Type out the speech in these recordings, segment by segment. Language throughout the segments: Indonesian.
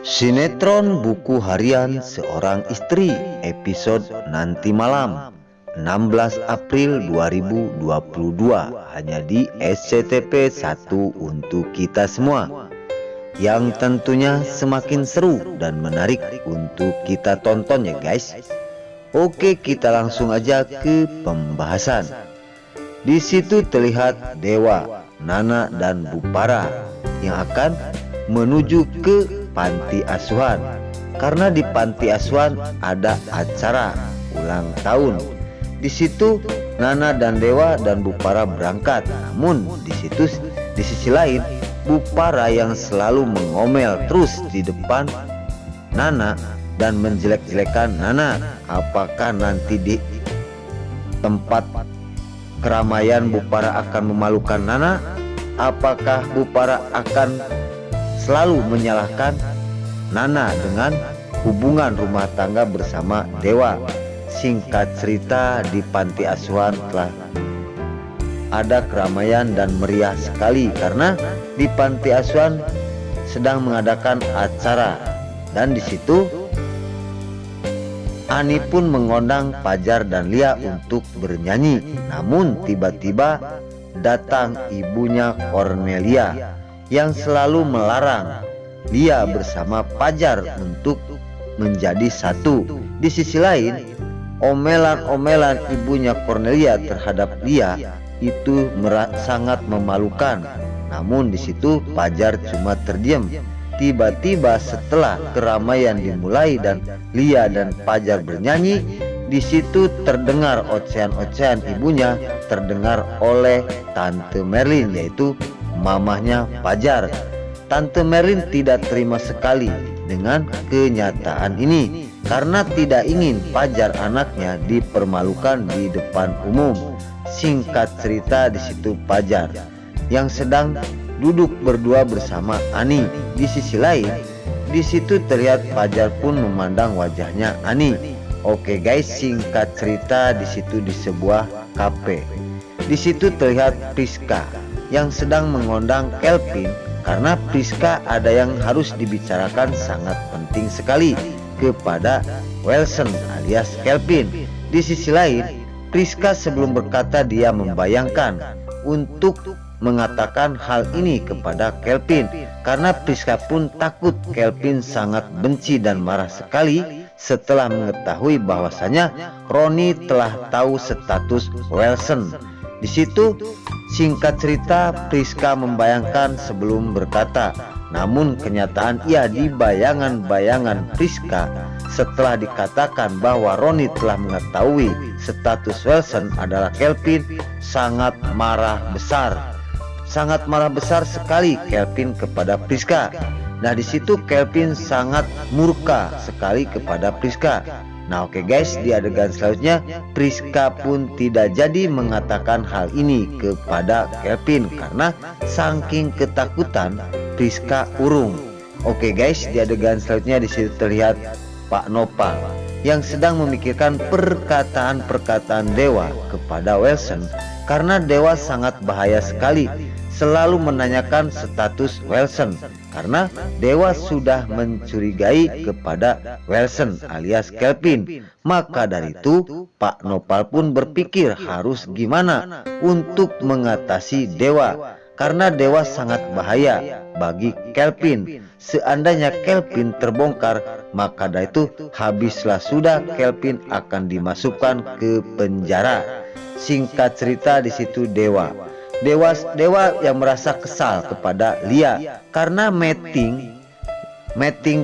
Sinetron Buku Harian Seorang Istri episode Nanti Malam 16 April 2022 hanya di SCTV 1 untuk kita semua, yang tentunya semakin seru dan menarik untuk kita tonton ya guys. Oke, kita langsung aja ke pembahasan. Di situ terlihat Dewa, Nana dan Bupara yang akan menuju ke panti asuhan, karena di panti asuhan ada acara ulang tahun. Di situ Nana dan Dewa dan Bupara berangkat. Namun di sisi lain Bupara yang selalu mengomel terus di depan Nana dan menjelek-jelekan Nana. Apakah nanti di tempat keramaian Bupara akan memalukan Nana? Apakah Bupara akan selalu menyalahkan Nana dengan hubungan rumah tangga bersama Dewa? Singkat cerita, di panti asuhan telah ada keramaian dan meriah sekali karena di panti asuhan sedang mengadakan acara, dan di situ Ani pun mengundang Fajar dan Lia untuk bernyanyi. Namun tiba-tiba datang ibunya Cornelia yang selalu melarang Lia bersama Fajar untuk menjadi satu. Di sisi lain, omelan-omelan ibunya Cornelia terhadap Lia itu sangat memalukan. Namun di situ Fajar cuma terdiam. Tiba-tiba setelah keramaian dimulai dan Lia dan Fajar bernyanyi, di situ terdengar ocehan-ocehan ibunya terdengar oleh Tante Merlin, yaitu mamahnya Fajar. Tante Merlin tidak terima sekali dengan kenyataan ini karena tidak ingin Fajar anaknya dipermalukan di depan umum. Singkat cerita, di situ Fajar yang sedang duduk berdua bersama Ani. Di sisi lain, di situ terlihat Fajar pun memandang wajahnya Ani. Oke guys, singkat cerita, di situ di sebuah kafe. Di situ terlihat Priska yang sedang mengundang Kelvin karena Priska ada yang harus dibicarakan sangat penting sekali kepada Wilson alias Kelvin. Di sisi lain, Priska sebelum berkata dia membayangkan untuk mengatakan hal ini kepada Kelvin karena Priska pun takut Kelvin sangat benci dan marah sekali setelah mengetahui bahwasanya Roni telah tahu status Wilson. Di situ singkat cerita Priska membayangkan sebelum berkata, namun kenyataan ia di bayangan-bayangan Priska setelah dikatakan bahwa Roni telah mengetahui status Wilson adalah Kelvin sangat marah besar. Sangat marah besar sekali Kelvin kepada Priska. Nah di situ Kelvin sangat murka sekali kepada Priska. Nah oke guys, di adegan selanjutnya Priska pun tidak jadi mengatakan hal ini kepada Kelvin karena saking ketakutan Priska urung. Oke guys, di adegan selanjutnya di situ terlihat Pak Nopal yang sedang memikirkan perkataan-perkataan Dewa kepada Wilson karena Dewa sangat bahaya sekali selalu menanyakan status Wilson karena Dewa sudah mencurigai kepada Wilson alias Kelvin. Maka dari itu Pak Nopal pun berpikir harus gimana untuk mengatasi Dewa karena Dewa sangat bahaya bagi Kelvin. Seandainya Kelvin terbongkar, maka dari itu habislah sudah Kelvin akan dimasukkan ke penjara. Singkat cerita, di situ Dewa yang merasa kesal kepada Lia karena meeting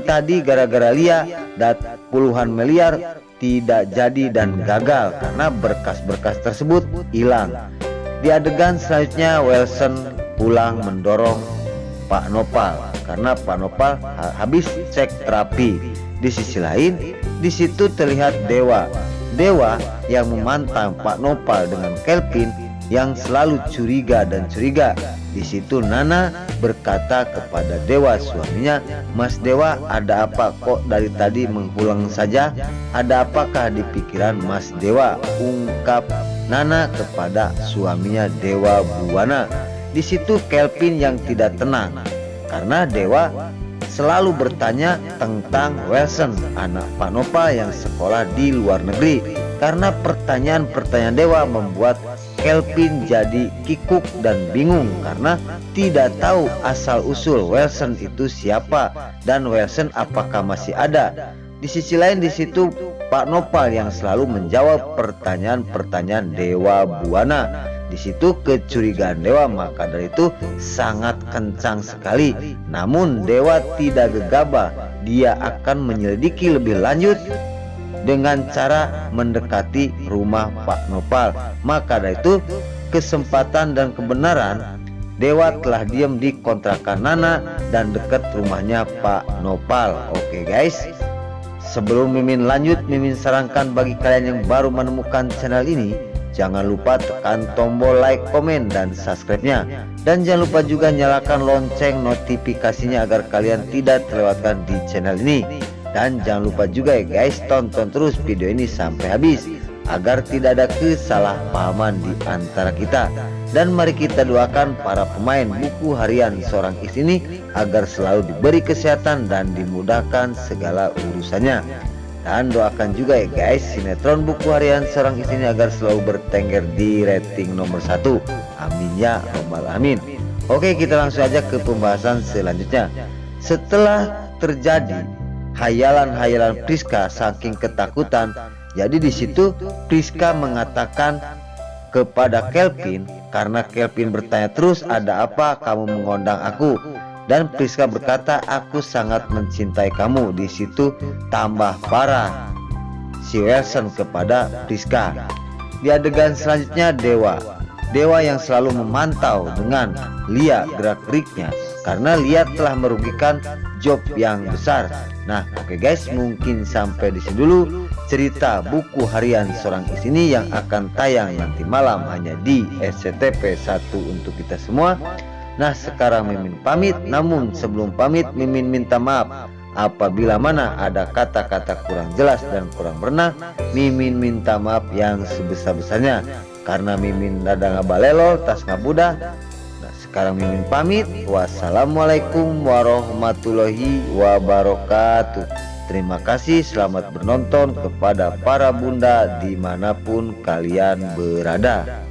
tadi gara-gara Lia dan puluhan miliar tidak jadi dan gagal karena berkas-berkas tersebut hilang. Di adegan selanjutnya Wilson pulang mendorong Pak Nopal karena Pak Nopal habis cek terapi. Di sisi lain, di situ terlihat Dewa yang memantang Pak Nopal dengan Kelvin yang selalu curiga. Di situ Nana berkata kepada Dewa suaminya, "Mas Dewa, ada apa kok dari tadi menghulang saja? Ada apakah di pikiran Mas Dewa?" ungkap Nana kepada suaminya Dewa Buwana. Di situ Kelvin yang tidak tenang karena Dewa selalu bertanya tentang Wilson, anak Pak Nopal yang sekolah di luar negeri. Karena pertanyaan-pertanyaan dewa membuat Kelvin jadi kikuk dan bingung karena tidak tahu asal-usul Wilson itu siapa dan Wilson apakah masih ada. Di sisi lain di situ Pak Nopal yang selalu menjawab pertanyaan-pertanyaan Dewa Buana. Di situ kecurigaan dewa maka dari itu sangat kencang sekali. Namun dewa tidak gegabah, dia akan menyelidiki lebih lanjut dengan cara mendekati rumah Pak Nopal. Maka dari itu kesempatan dan kebenaran dewa telah diam di kontrakan Nana dan dekat rumahnya Pak Nopal. Oke guys, sebelum Mimin lanjut, Mimin sarankan bagi kalian yang baru menemukan channel ini, jangan lupa tekan tombol like, komen, dan subscribe-nya. Dan jangan lupa juga nyalakan lonceng notifikasinya agar kalian tidak terlewatkan di channel ini. Dan jangan lupa juga ya guys, tonton terus video ini sampai habis agar tidak ada kesalahpahaman di antara kita. Dan mari kita doakan para pemain buku harian seorang istri ini agar selalu diberi kesehatan dan dimudahkan segala urusannya. Dan doakan juga ya guys sinetron buku harian seorang istri ini agar selalu bertengger di rating nomor 1. Amin ya robbal alamin. Oke, kita langsung aja ke pembahasan selanjutnya. Setelah terjadi hayalan-hayalan Priska saking ketakutan, jadi di situ Priska mengatakan kepada Kelvin, karena Kelvin bertanya terus, ada apa kamu mengundang aku? Dan Priska berkata, aku sangat mencintai kamu. Di situ tambah parah si Wilson kepada Priska. Di adegan selanjutnya Dewa yang selalu memantau dengan Lia gerak-geriknya karena Lia telah merugikan job yang besar. Nah oke guys, mungkin sampai di sini dulu cerita buku harian seorang istri ini yang akan tayang nanti malam hanya di SCTV 1 untuk kita semua. Nah sekarang Mimin pamit, namun sebelum pamit Mimin minta maaf apabila mana ada kata-kata kurang jelas dan kurang berkenan. Mimin minta maaf yang sebesar-besarnya karena Mimin rada ngabalelol tas ngabudah. Nah sekarang Mimin pamit. Wassalamualaikum warahmatullahi wabarakatuh. Terima kasih, selamat menonton kepada para bunda dimanapun kalian berada.